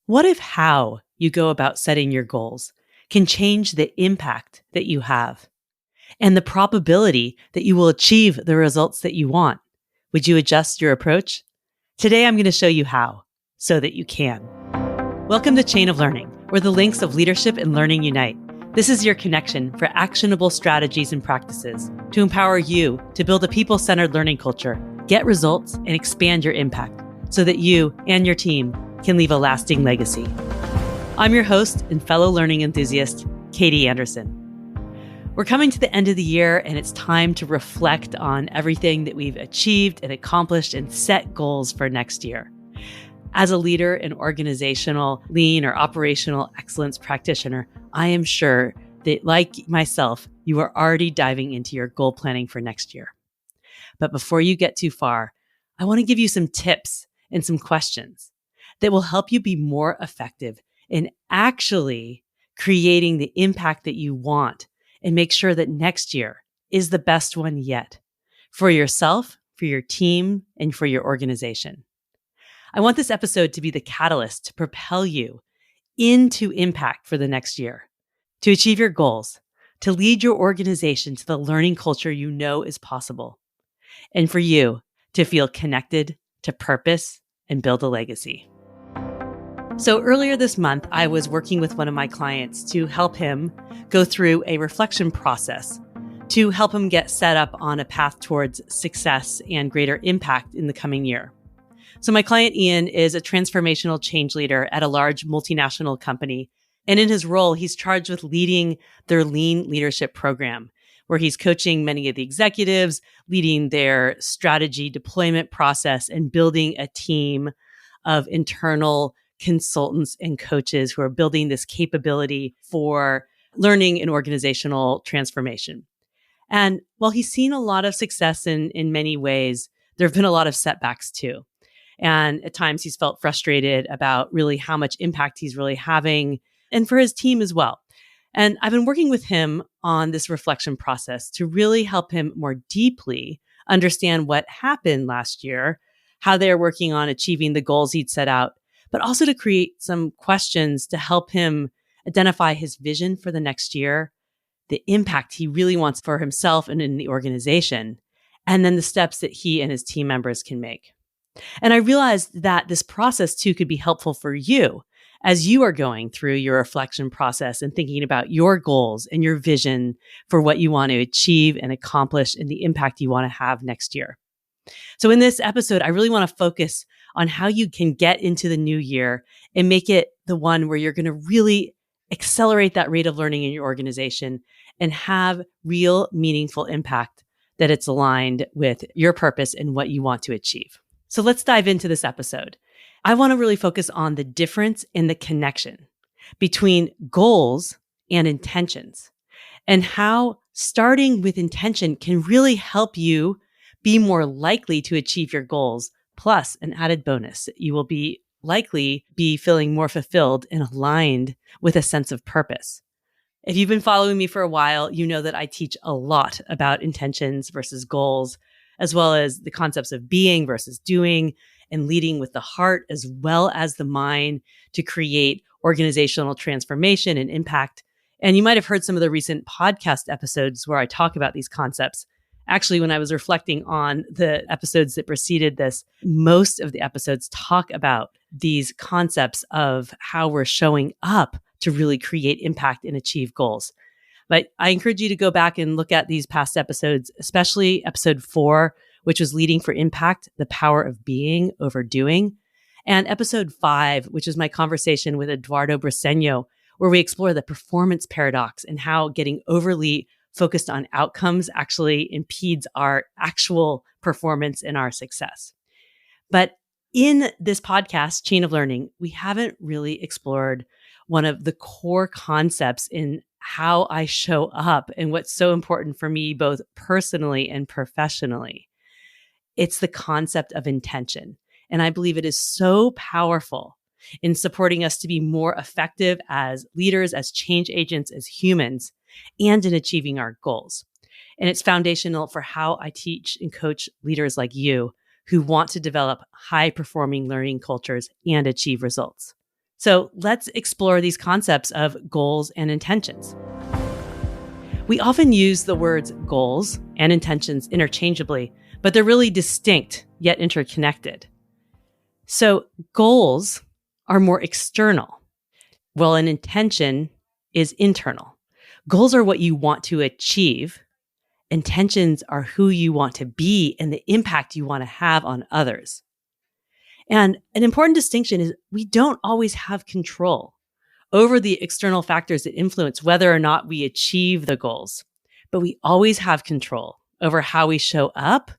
What if how you go about setting your goals can change the impact that you have and the probability that you will achieve the results that you want? Would you adjust your approach? Today, I'm going to show you how so that you can. Welcome to Chain of Learning, where the links of leadership and learning unite. This is your connection for actionable strategies and practices to empower you to build a people-centered learning culture, get results, and expand your impact so that you and your team can leave a lasting legacy. I'm your host and fellow learning enthusiast, Katie Anderson. We're coming to the end of the year, and it's time to reflect on everything that we've achieved and accomplished and set goals for next year. As a leader and organizational lean or operational excellence practitioner, I am sure that, like myself, you are already diving into your goal planning for next year. But before you get too far, I want to give you some tips and some questions that will help you be more effective in actually creating the impact that you want and make sure that next year is the best one yet for yourself, for your team, and for your organization. I want this episode to be the catalyst to propel you into impact for the next year, to achieve your goals, to lead your organization to the learning culture you know is possible, and for you to feel connected to purpose and build a legacy. So earlier this month, I was working with one of my clients to help him go through a reflection process to help him get set up on a path towards success and greater impact in the coming year. So my client, Ian, is a transformational change leader at a large multinational company. And in his role, he's charged with leading their lean leadership program, where he's coaching many of the executives, leading their strategy deployment process, and building a team of internal consultants and coaches who are building this capability for learning and organizational transformation. And while he's seen a lot of success in many ways, there have been a lot of setbacks too. And at times he's felt frustrated about really how much impact he's really having, and for his team as well. And I've been working with him on this reflection process to really help him more deeply understand what happened last year, how they're working on achieving the goals he'd set out, but also to create some questions to help him identify his vision for the next year, the impact he really wants for himself and in the organization, and then the steps that he and his team members can make. And I realized that this process too could be helpful for you as you are going through your reflection process and thinking about your goals and your vision for what you want to achieve and accomplish and the impact you want to have next year. So in this episode, I really want to focus on how you can get into the new year and make it the one where you're going to really accelerate that rate of learning in your organization and have real meaningful impact that it's aligned with your purpose and what you want to achieve. So let's dive into this episode. I want to really focus on the difference in the connection between goals and intentions and how starting with intention can really help you be more likely to achieve your goals. Plus, an added bonus, you will be likely be feeling more fulfilled and aligned with a sense of purpose. If you've been following me for a while, you know that I teach a lot about intentions versus goals, as well as the concepts of being versus doing and leading with the heart as well as the mind to create organizational transformation and impact. And you might have heard some of the recent podcast episodes where I talk about these concepts. Actually, when I was reflecting on the episodes that preceded this, most of the episodes talk about these concepts of how we're showing up to really create impact and achieve goals. But I encourage you to go back and look at these past episodes, especially episode 4, which was Leading for Impact, the Power of Being Over Doing, and episode 5, which is my conversation with Eduardo Briceño, where we explore the performance paradox and how getting overly focused on outcomes actually impedes our actual performance and our success. But in this podcast, Chain of Learning, we haven't really explored one of the core concepts in how I show up and what's so important for me, both personally and professionally. It's the concept of intention. And I believe it is so powerful in supporting us to be more effective as leaders, as change agents, as humans, and in achieving our goals. And it's foundational for how I teach and coach leaders like you who want to develop high-performing learning cultures and achieve results. So let's explore these concepts of goals and intentions. We often use the words goals and intentions interchangeably, but they're really distinct yet interconnected. So goals are more external, while an intention is internal. Goals are what you want to achieve. Intentions are who you want to be and the impact you want to have on others. And an important distinction is we don't always have control over the external factors that influence whether or not we achieve the goals, but we always have control over how we show up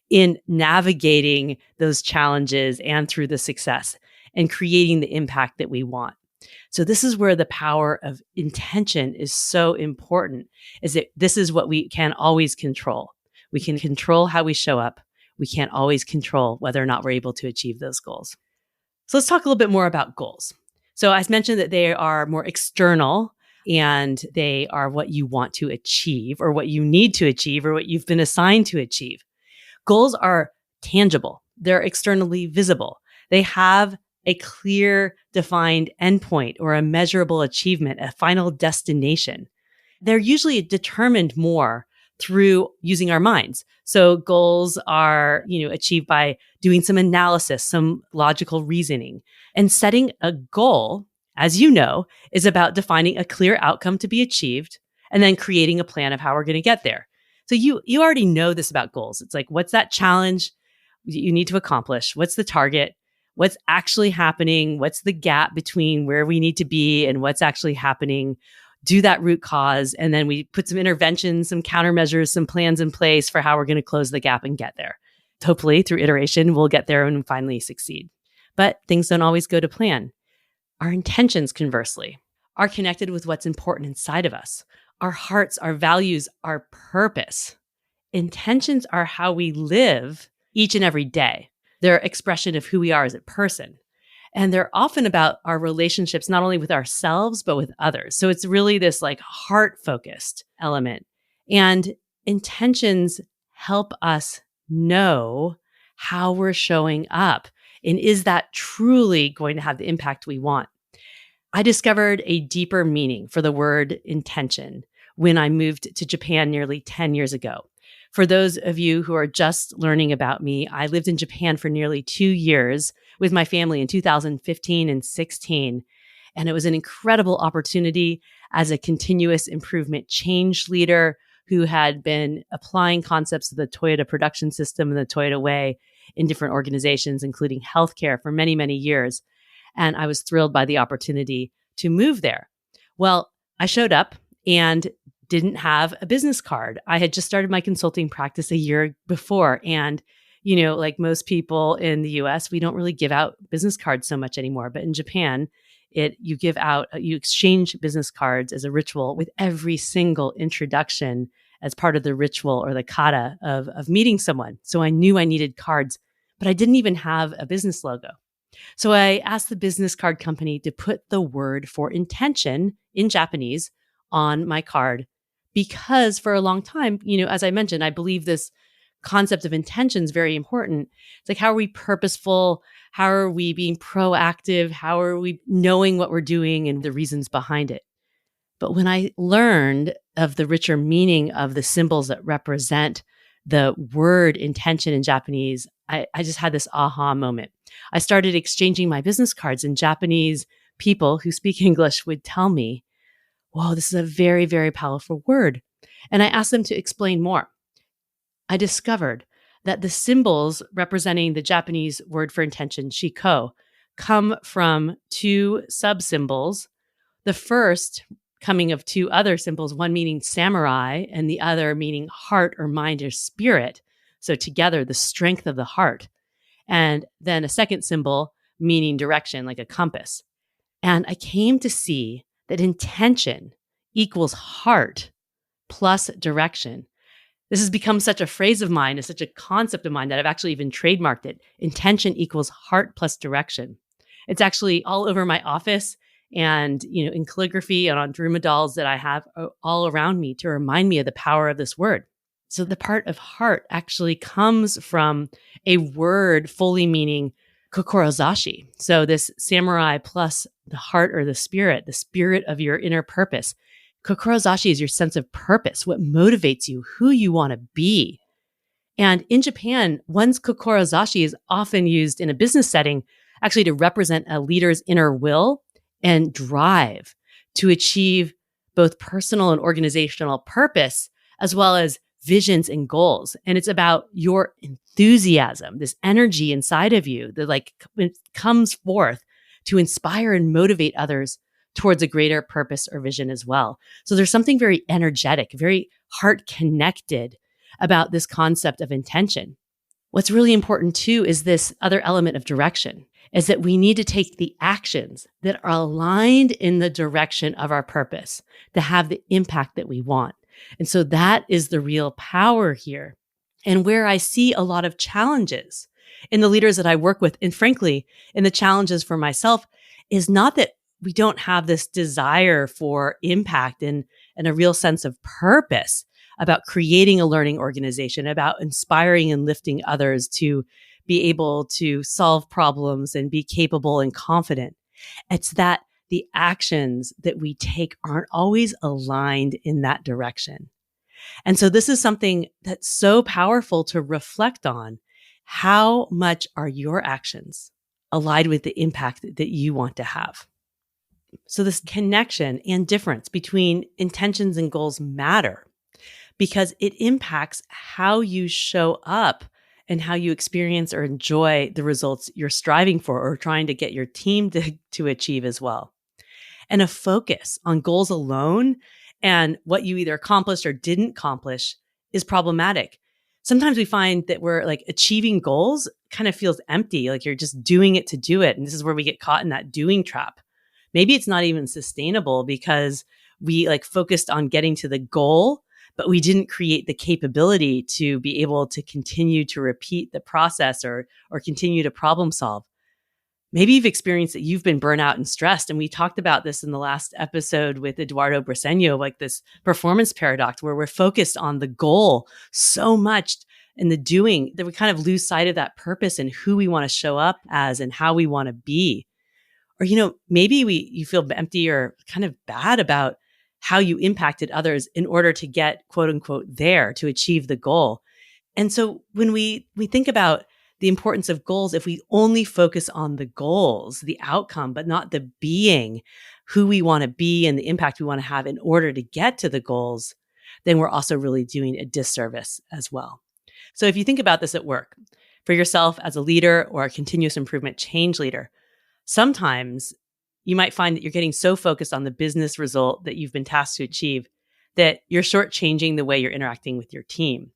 in navigating those challenges and through the success and creating the impact that we want. So this is where the power of intention is so important, is that this is what we can always control. We can control how we show up. We can't always control whether or not we're able to achieve those goals. So let's talk a little bit more about goals. So I mentioned that they are more external and they are what you want to achieve or what you need to achieve or what you've been assigned to achieve. Goals are tangible. They're externally visible. They have a clear, defined endpoint or a measurable achievement, a final destination. They're usually determined more through using our minds. So goals are, achieved by doing some analysis, some logical reasoning. And setting a goal, as you know, is about defining a clear outcome to be achieved and then creating a plan of how we're going to get there. So you already know this about goals. It's like, what's that challenge you need to accomplish? What's the target? What's actually happening? What's the gap between where we need to be and what's actually happening? Do that root cause. And then we put some interventions, some countermeasures, some plans in place for how we're going to close the gap and get there. Hopefully through iteration, we'll get there and finally succeed. But things don't always go to plan. Our intentions, conversely, are connected with what's important inside of us. Our hearts, our values, our purpose. Intentions are how we live each and every day. They're an expression of who we are as a person. And they're often about our relationships, not only with ourselves, but with others. So it's really this like heart-focused element. And intentions help us know how we're showing up. And is that truly going to have the impact we want? I discovered a deeper meaning for the word intention when I moved to Japan nearly 10 years ago. For those of you who are just learning about me, I lived in Japan for nearly 2 years with my family in 2015 and 16. And it was an incredible opportunity as a continuous improvement change leader who had been applying concepts of the Toyota production system and the Toyota way in different organizations, including healthcare, for many, many years. And I was thrilled by the opportunity to move there. Well, I showed up and didn't have a business card. I had just started my consulting practice a year before. And, like most people in the US, we don't really give out business cards so much anymore. But in Japan, you exchange business cards as a ritual with every single introduction as part of the ritual or the kata of meeting someone. So I knew I needed cards, but I didn't even have a business logo. So I asked the business card company to put the word for intention in Japanese on my card because for a long time, as I mentioned, I believe this concept of intention is very important. It's like, how are we purposeful? How are we being proactive? How are we knowing what we're doing and the reasons behind it? But when I learned of the richer meaning of the symbols that represent the word intention in Japanese, I just had this aha moment. I started exchanging my business cards, and Japanese people who speak English would tell me, whoa, this is a very, very powerful word. And I asked them to explain more. I discovered that the symbols representing the Japanese word for intention, shiko, come from two sub-symbols. The first coming of two other symbols, one meaning samurai and the other meaning heart or mind or spirit. So together, the strength of the heart. And then a second symbol meaning direction, like a compass. And I came to see that intention equals heart plus direction. This has become such a phrase of mine, it's such a concept of mine that I've actually even trademarked it. Intention equals heart plus direction. It's actually all over my office and, in calligraphy and on Daruma dolls that I have all around me to remind me of the power of this word. So the part of heart actually comes from a word fully meaning kokorozashi. So this samurai plus the heart or the spirit of your inner purpose. Kokorozashi is your sense of purpose, what motivates you, who you want to be. And in Japan, one's kokorozashi is often used in a business setting actually to represent a leader's inner will and drive to achieve both personal and organizational purpose, as well as visions and goals. And it's about your enthusiasm, this energy inside of you that comes forth to inspire and motivate others towards a greater purpose or vision as well. So there's something very energetic, very heart connected about this concept of intention. What's really important too is this other element of direction, is that we need to take the actions that are aligned in the direction of our purpose to have the impact that we want. And so that is the real power here. And where I see a lot of challenges in the leaders that I work with, and frankly, in the challenges for myself, is not that we don't have this desire for impact and a real sense of purpose about creating a learning organization, about inspiring and lifting others to be able to solve problems and be capable and confident. It's that the actions that we take aren't always aligned in that direction. And so this is something that's so powerful to reflect on. How much are your actions aligned with the impact that you want to have? So this connection and difference between intentions and goals matter because it impacts how you show up and how you experience or enjoy the results you're striving for or trying to get your team to achieve as well. And a focus on goals alone and what you either accomplished or didn't accomplish is problematic. Sometimes we find that we're achieving goals kind of feels empty, like you're just doing it to do it. And this is where we get caught in that doing trap. Maybe it's not even sustainable because we focused on getting to the goal, but we didn't create the capability to be able to continue to repeat the process or continue to problem solve. Maybe you've experienced that you've been burnt out and stressed. And we talked about this in the last episode with Eduardo Briseño, this performance paradox where we're focused on the goal so much in the doing that we kind of lose sight of that purpose and who we want to show up as and how we want to be. Or, maybe you feel empty or kind of bad about how you impacted others in order to get quote unquote there to achieve the goal. And so when we think about the importance of goals, if we only focus on the goals, the outcome, but not the being, who we want to be and the impact we want to have in order to get to the goals, then we're also really doing a disservice as well. So if you think about this at work, for yourself as a leader or a continuous improvement change leader, sometimes you might find that you're getting so focused on the business result that you've been tasked to achieve that you're shortchanging the way you're interacting with your team.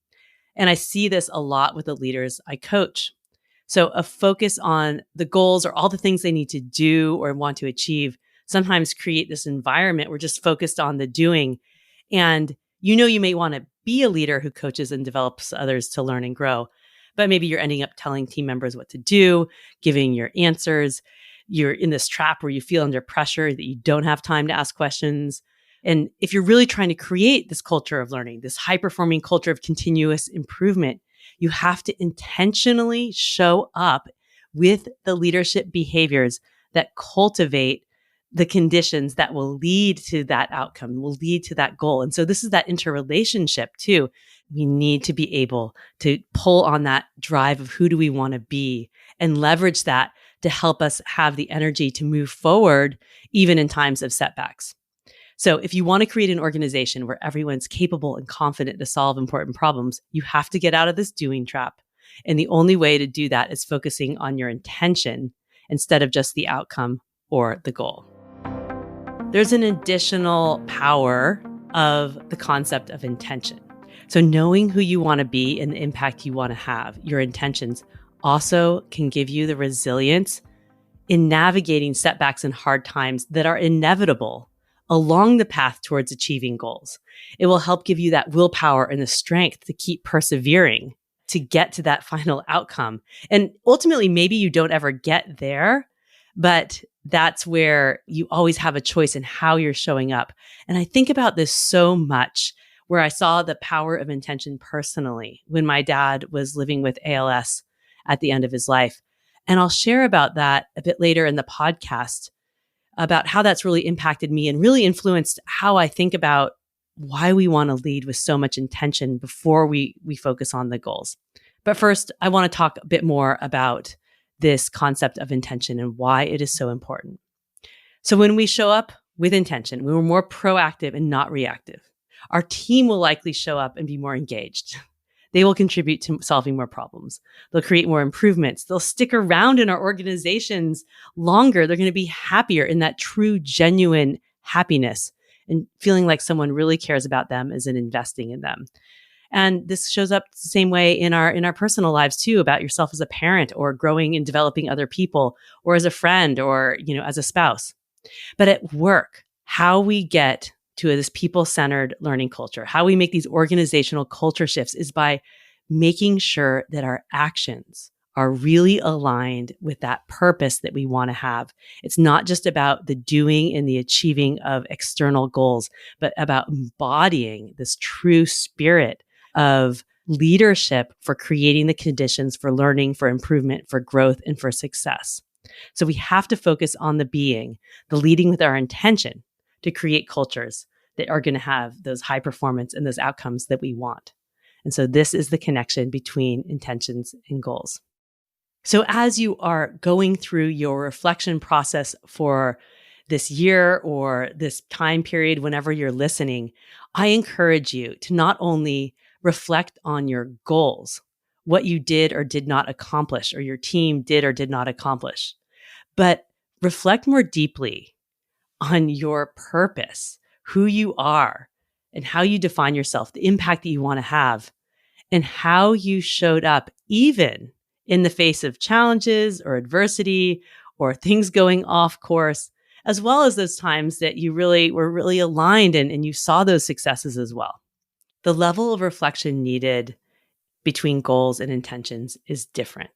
And I see this a lot with the leaders I coach. So a focus on the goals or all the things they need to do or want to achieve sometimes create this environment. We're just focused on the doing. And you may want to be a leader who coaches and develops others to learn and grow. But maybe you're ending up telling team members what to do, giving your answers. You're in this trap where you feel under pressure that you don't have time to ask questions. And if you're really trying to create this culture of learning, this high-performing culture of continuous improvement, you have to intentionally show up with the leadership behaviors that cultivate the conditions that will lead to that outcome, will lead to that goal. And so this is that interrelationship too. We need to be able to pull on that drive of who do we want to be and leverage that to help us have the energy to move forward, even in times of setbacks. So if you want to create an organization where everyone's capable and confident to solve important problems, you have to get out of this doing trap. And the only way to do that is focusing on your intention instead of just the outcome or the goal. There's an additional power of the concept of intention. So knowing who you want to be and the impact you want to have, your intentions also can give you the resilience in navigating setbacks and hard times that are inevitable along the path towards achieving goals. It will help give you that willpower and the strength to keep persevering to get to that final outcome. And ultimately, maybe you don't ever get there, but that's where you always have a choice in how you're showing up. And I think about this so much where I saw the power of intention personally when my dad was living with ALS at the end of his life. And I'll share about that a bit later in the podcast about how that's really impacted me and really influenced how I think about why we want to lead with so much intention before we focus on the goals. But first, I want to talk a bit more about this concept of intention and why it is so important. So when we show up with intention, we were more proactive and not reactive. Our team will likely show up and be more engaged. They will contribute to solving more problems. They'll create more improvements. They'll stick around in our organizations longer. They're going to be happier in that true, genuine happiness and feeling like someone really cares about them as in investing in them. And this shows up the same way in our personal lives too, about yourself as a parent or growing and developing other people or as a friend or, as a spouse. But at work, how we get to this people-centered learning culture, how we make these organizational culture shifts is by making sure that our actions are really aligned with that purpose that we want to have. It's not just about the doing and the achieving of external goals, but about embodying this true spirit of leadership for creating the conditions for learning, for improvement, for growth, and for success. So we have to focus on the being, the leading with our intention to create cultures that are going to have those high performance and those outcomes that we want. And so this is the connection between intentions and goals. So as you are going through your reflection process for this year or this time period, whenever you're listening, I encourage you to not only reflect on your goals, what you did or did not accomplish, or your team did or did not accomplish, but reflect more deeply on your purpose, who you are, and how you define yourself, the impact that you want to have, and how you showed up even in the face of challenges or adversity or things going off course, as well as those times that you really were really aligned and you saw those successes as well. The level of reflection needed between goals and intentions is different.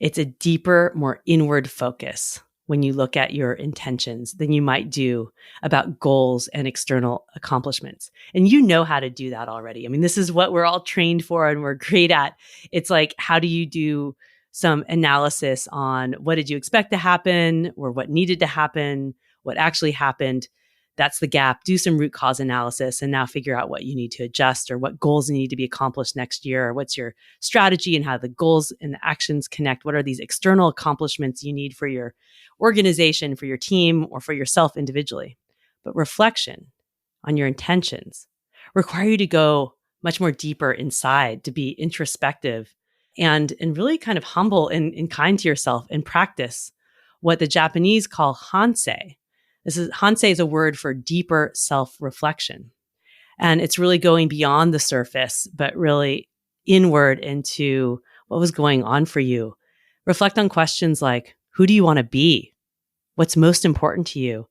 It's a deeper, more inward focus when you look at your intentions than you might do about goals and external accomplishments. And you know how to do that already. I mean, this is what we're all trained for and we're great at. It's like, how do you do some analysis on what did you expect to happen or what needed to happen, what actually happened? That's the gap. Do some root cause analysis and now figure out what you need to adjust or what goals need to be accomplished next year, or what's your strategy and how the goals and the actions connect. What are these external accomplishments you need for your organization, for your team, or for yourself individually? But reflection on your intentions require you to go much more deeper inside, to be introspective and really kind of humble and kind to yourself and practice what the Japanese call hansei. Hansei is a word for deeper self-reflection. And it's really going beyond the surface, but really inward into what was going on for you. Reflect on questions like, who do you want to be? What's most important to you?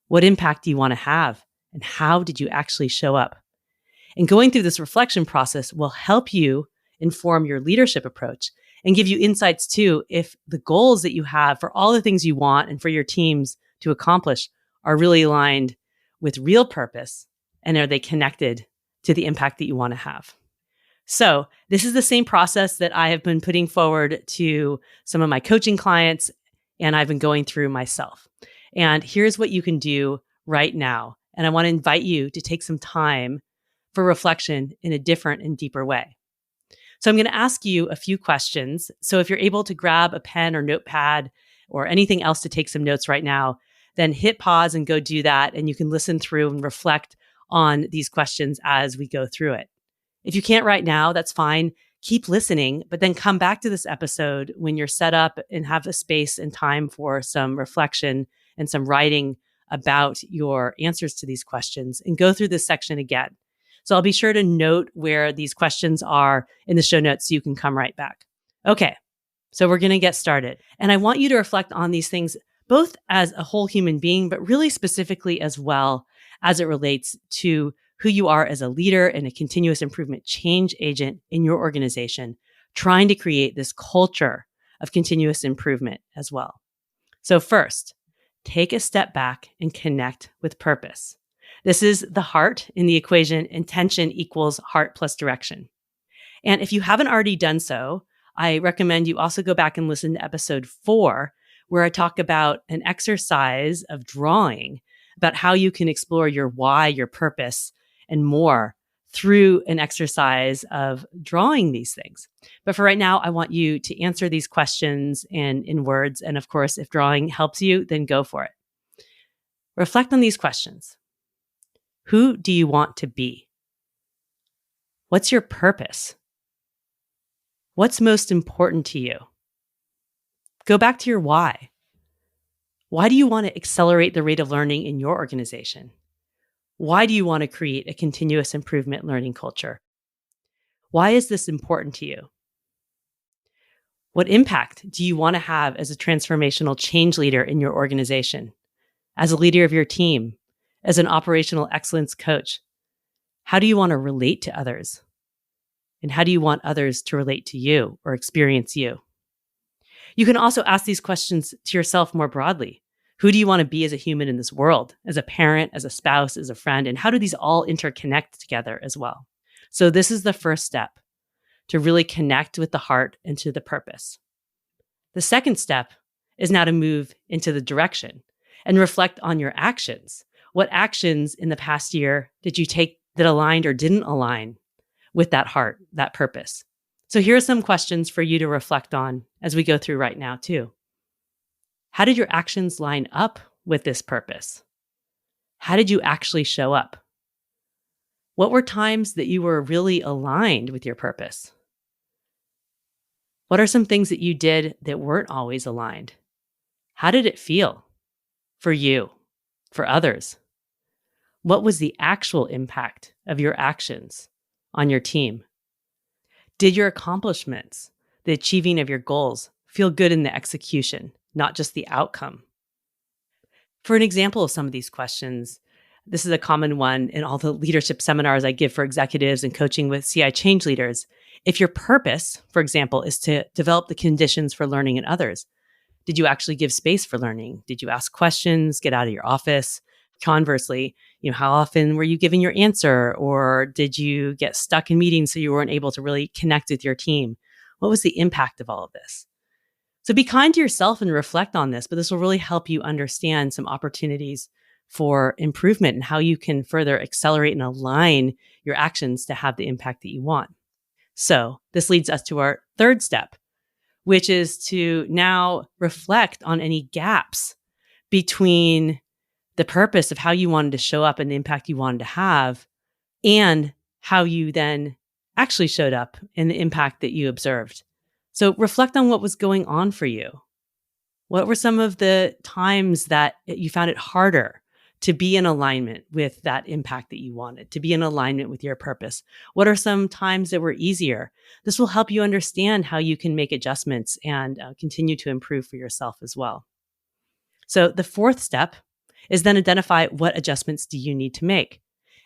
What impact do you want to have? And how did you actually show up? And going through this reflection process will help you inform your leadership approach and give you insights too if the goals that you have for all the things you want and for your teams to accomplish are really aligned with real purpose, and are they connected to the impact that you want to have? So this is the same process that I have been putting forward to some of my coaching clients, and I've been going through myself. And here's what you can do right now. And I want to invite you to take some time for reflection in a different and deeper way. So I'm going to ask you a few questions. So if you're able to grab a pen or notepad or anything else to take some notes right now, then hit pause and go do that. And you can listen through and reflect on these questions as we go through it. If you can't right now, that's fine. Keep listening, but then come back to this episode when you're set up and have a space and time for some reflection and some writing about your answers to these questions, and go through this section again. So I'll be sure to note where these questions are in the show notes so you can come right back. Okay, so we're going to get started. And I want you to reflect on these things both as a whole human being, but really specifically as well as it relates to who you are as a leader and a continuous improvement change agent in your organization, trying to create this culture of continuous improvement as well. So first, take a step back and connect with purpose. This is the heart in the equation. Intention equals heart plus direction. And if you haven't already done so, I recommend you also go back and listen to episode 4, where I talk about an exercise of drawing, about how you can explore your why, your purpose, and more through an exercise of drawing these things. But for right now, I want you to answer these questions in words. And of course, if drawing helps you, then go for it. Reflect on these questions. Who do you want to be? What's your purpose? What's most important to you? Go back to your why. Why do you want to accelerate the rate of learning in your organization? Why do you want to create a continuous improvement learning culture? Why is this important to you? What impact do you want to have as a transformational change leader in your organization? As a leader of your team? As an operational excellence coach? How do you want to relate to others? And how do you want others to relate to you or experience you? You can also ask these questions to yourself more broadly. Who do you want to be as a human in this world, as a parent, as a spouse, as a friend? And how do these all interconnect together as well? So this is the first step, to really connect with the heart and to the purpose. The second step is now to move into the direction and reflect on your actions. What actions in the past year did you take that aligned or didn't align with that heart, that purpose? So here are some questions for you to reflect on as we go through right now too. How did your actions line up with this purpose? How did you actually show up? What were times that you were really aligned with your purpose? What are some things that you did that weren't always aligned? How did it feel for you, for others? What was the actual impact of your actions on your team? Did your accomplishments, the achieving of your goals, feel good in the execution, not just the outcome? For an example of some of these questions, this is a common one in all the leadership seminars I give for executives and coaching with CI change leaders. If your purpose, for example, is to develop the conditions for learning in others, did you actually give space for learning? Did you ask questions, get out of your office? Conversely, how often were you giving your answer, or did you get stuck in meetings so you weren't able to really connect with your team? What was the impact of all of this? So be kind to yourself and reflect on this, but this will really help you understand some opportunities for improvement and how you can further accelerate and align your actions to have the impact that you want. So this leads us to our third step, which is to now reflect on any gaps between the purpose of how you wanted to show up and the impact you wanted to have, and how you then actually showed up and the impact that you observed. So reflect on what was going on for you. What were some of the times that you found it harder to be in alignment with that impact that you wanted, to be in alignment with your purpose? What are some times that were easier? This will help you understand how you can make adjustments and continue to improve for yourself as well. So the fourth step is then identify what adjustments do you need to make.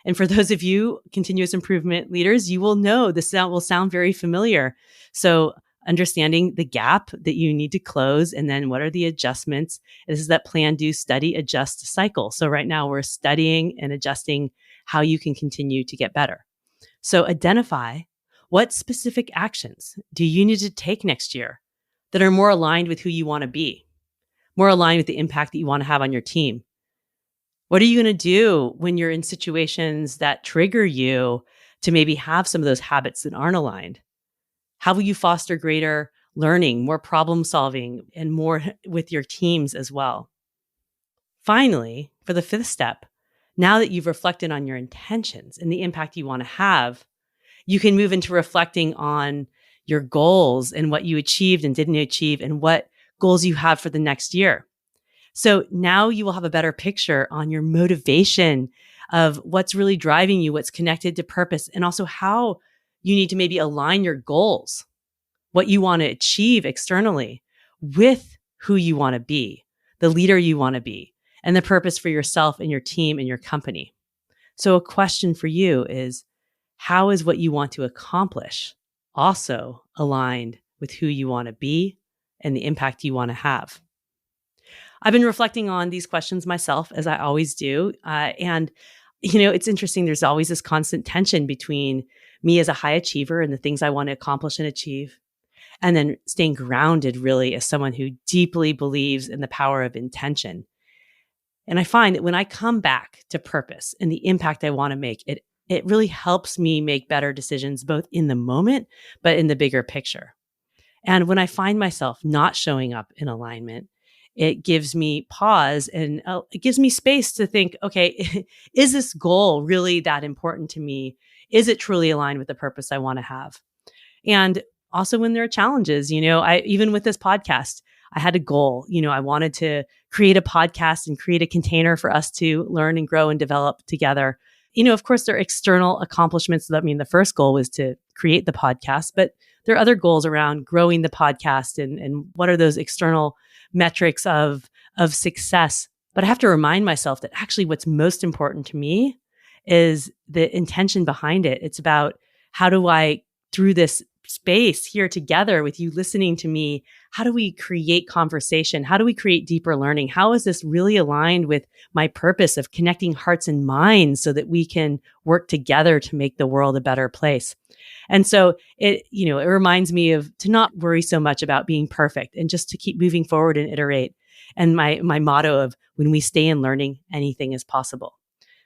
And for those of you continuous improvement leaders, you will know this will sound very familiar. So understanding the gap that you need to close, and then what are the adjustments? This is that plan, do, study, adjust cycle. So right now we're studying and adjusting how you can continue to get better. So identify what specific actions do you need to take next year that are more aligned with who you want to be, more aligned with the impact that you want to have on your team. What are you going to do when you're in situations that trigger you to maybe have some of those habits that aren't aligned? How will you foster greater learning, more problem solving, and more with your teams as well? Finally, for the fifth step, now that you've reflected on your intentions and the impact you want to have, you can move into reflecting on your goals and what you achieved and didn't achieve and what goals you have for the next year. So now you will have a better picture on your motivation of what's really driving you, what's connected to purpose, and also how you need to maybe align your goals, what you want to achieve externally, with who you want to be, the leader you want to be, and the purpose for yourself and your team and your company. So a question for you is, how is what you want to accomplish also aligned with who you want to be and the impact you want to have? I've been reflecting on these questions myself, as I always do. And it's interesting. There's always this constant tension between me as a high achiever and the things I want to accomplish and achieve, And then staying grounded really as someone who deeply believes in the power of intention. And I find that when I come back to purpose and the impact I want to make, it really helps me make better decisions, both in the moment, but in the bigger picture. And when I find myself not showing up in alignment, it gives me pause and it gives me space to think, okay, is this goal really that important to me? Is it truly aligned with the purpose I want to have? And also when there are challenges, even with this podcast, I had a goal. I wanted to create a podcast and create a container for us to learn and grow and develop together. Of course, there are external accomplishments. The first goal was to create the podcast, but there are other goals around growing the podcast and what are those external metrics of success. But I have to remind myself that actually what's most important to me is the intention behind it. It's about how do I, through this space here together with you listening to me, how do we create conversation? How do we create deeper learning? How is this really aligned with my purpose of connecting hearts and minds so that we can work together to make the world a better place? And so it reminds me to not worry so much about being perfect and just to keep moving forward and iterate. And my motto of when we stay in learning, anything is possible.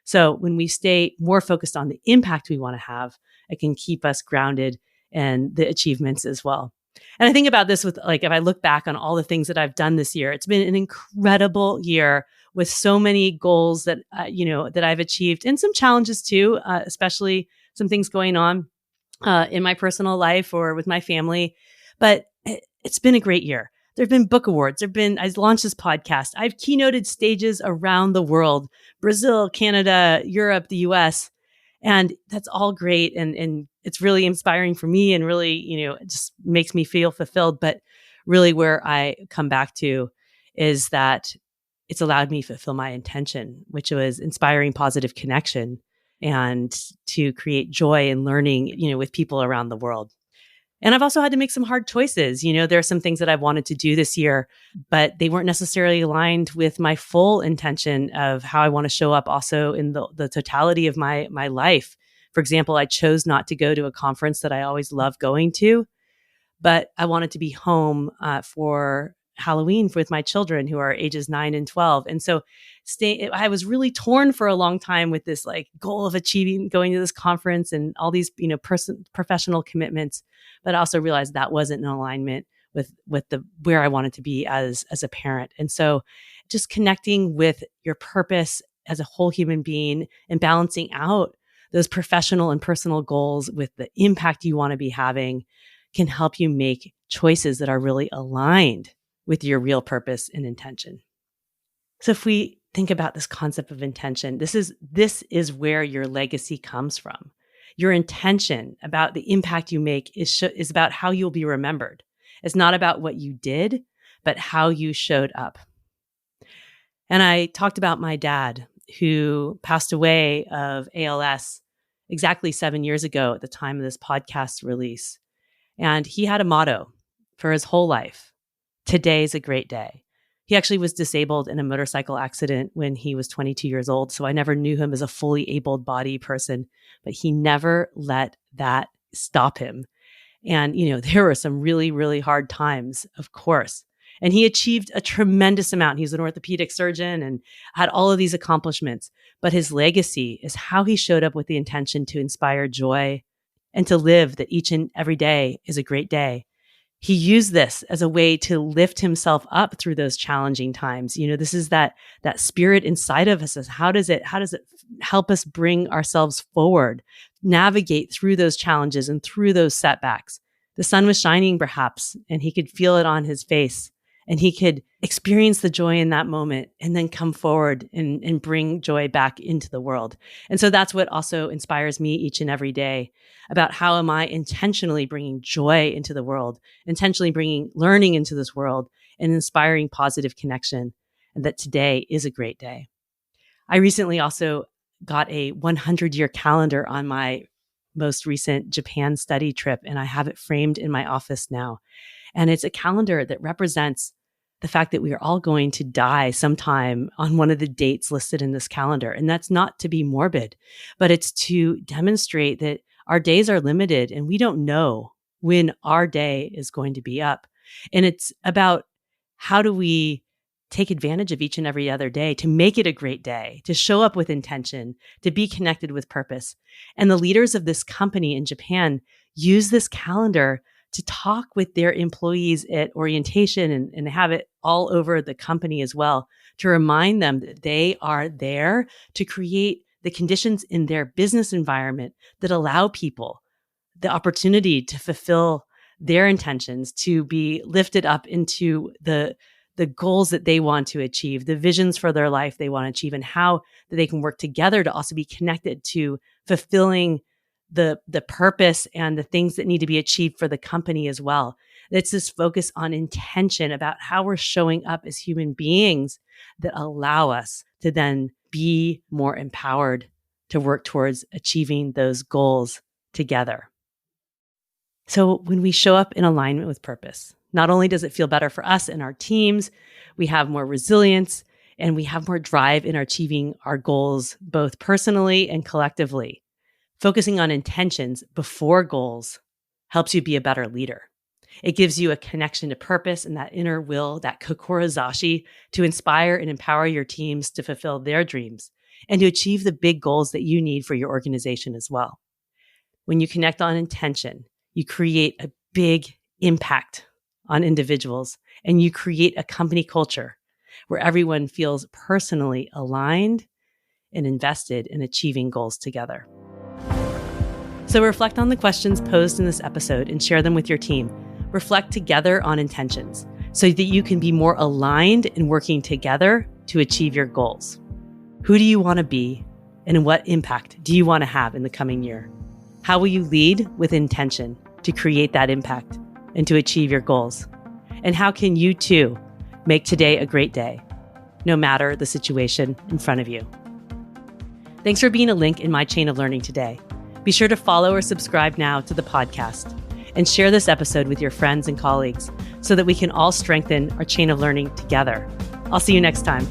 So when we stay more focused on the impact we want to have, it can keep us grounded and the achievements as well. And I think about this with if I look back on all the things that I've done this year, it's been an incredible year with so many goals that, that I've achieved and some challenges too, especially some things going on in my personal life or with my family. But it's been a great year. There've been book awards. I launched this podcast. I've keynoted stages around the world, Brazil, Canada, Europe, the US. And that's all great. And it's really inspiring for me and really, it just makes me feel fulfilled. But really where I come back to is that it's allowed me to fulfill my intention, which was inspiring positive connection and to create joy and learning, with people around the world. And I've also had to make some hard choices. There are some things that I've wanted to do this year, but they weren't necessarily aligned with my full intention of how I want to show up also in the totality of my life. For example, I chose not to go to a conference that I always love going to, but I wanted to be home for Halloween with my children who are ages 9 and 12. And so I was really torn for a long time with this goal of going to this conference and all these, professional commitments, but I also realized that wasn't in alignment with where I wanted to be as a parent. And so just connecting with your purpose as a whole human being and balancing out those professional and personal goals with the impact you want to be having can help you make choices that are really aligned with your real purpose and intention. So if we think about this concept of intention, this is where your legacy comes from. Your intention about the impact you make is about how you'll be remembered. It's not about what you did, but how you showed up. And I talked about my dad who passed away of ALS exactly 7 years ago at the time of this podcast release. And he had a motto for his whole life: today's a great day. He actually was disabled in a motorcycle accident when he was 22 years old. So I never knew him as a fully able-bodied person, but he never let that stop him. And, there were some really, really hard times, of course. And he achieved a tremendous amount. He's an orthopedic surgeon and had all of these accomplishments. But his legacy is how he showed up with the intention to inspire joy and to live that each and every day is a great day. He used this as a way to lift himself up through those challenging times. This is that spirit inside of us. How does it help us bring ourselves forward, navigate through those challenges and through those setbacks? The sun was shining perhaps, and he could feel it on his face, and he could experience the joy in that moment and then come forward and bring joy back into the world. And so that's what also inspires me each and every day about how am I intentionally bringing joy into the world, intentionally bringing learning into this world and inspiring positive connection, and that today is a great day. I recently also got a 100-year calendar on my most recent Japan study trip, and I have it framed in my office now. And it's a calendar that represents the fact that we are all going to die sometime on one of the dates listed in this calendar. And that's not to be morbid, but it's to demonstrate that our days are limited and we don't know when our day is going to be up. And it's about how do we take advantage of each and every other day to make it a great day, to show up with intention, to be connected with purpose. And the leaders of this company in Japan use this calendar to talk with their employees at orientation and have it all over the company as well, to remind them that they are there to create the conditions in their business environment that allow people the opportunity to fulfill their intentions, to be lifted up into the goals that they want to achieve, the visions for their life they want to achieve, and how they can work together to also be connected to fulfilling the purpose and the things that need to be achieved for the company as well. It's this focus on intention about how we're showing up as human beings that allow us to then be more empowered to work towards achieving those goals together. So when we show up in alignment with purpose, not only does it feel better for us and our teams, we have more resilience and we have more drive in achieving our goals, both personally and collectively. Focusing on intentions before goals helps you be a better leader. It gives you a connection to purpose and that inner will, that kokorozashi, to inspire and empower your teams to fulfill their dreams and to achieve the big goals that you need for your organization as well. When you connect on intention, you create a big impact on individuals and you create a company culture where everyone feels personally aligned and invested in achieving goals together. So reflect on the questions posed in this episode and share them with your team. Reflect together on intentions so that you can be more aligned in working together to achieve your goals. Who do you want to be and what impact do you want to have in the coming year? How will you lead with intention to create that impact and to achieve your goals? And how can you too make today a great day, no matter the situation in front of you? Thanks for being a link in my chain of learning today. Be sure to follow or subscribe now to the podcast and share this episode with your friends and colleagues so that we can all strengthen our chain of learning together. I'll see you next time.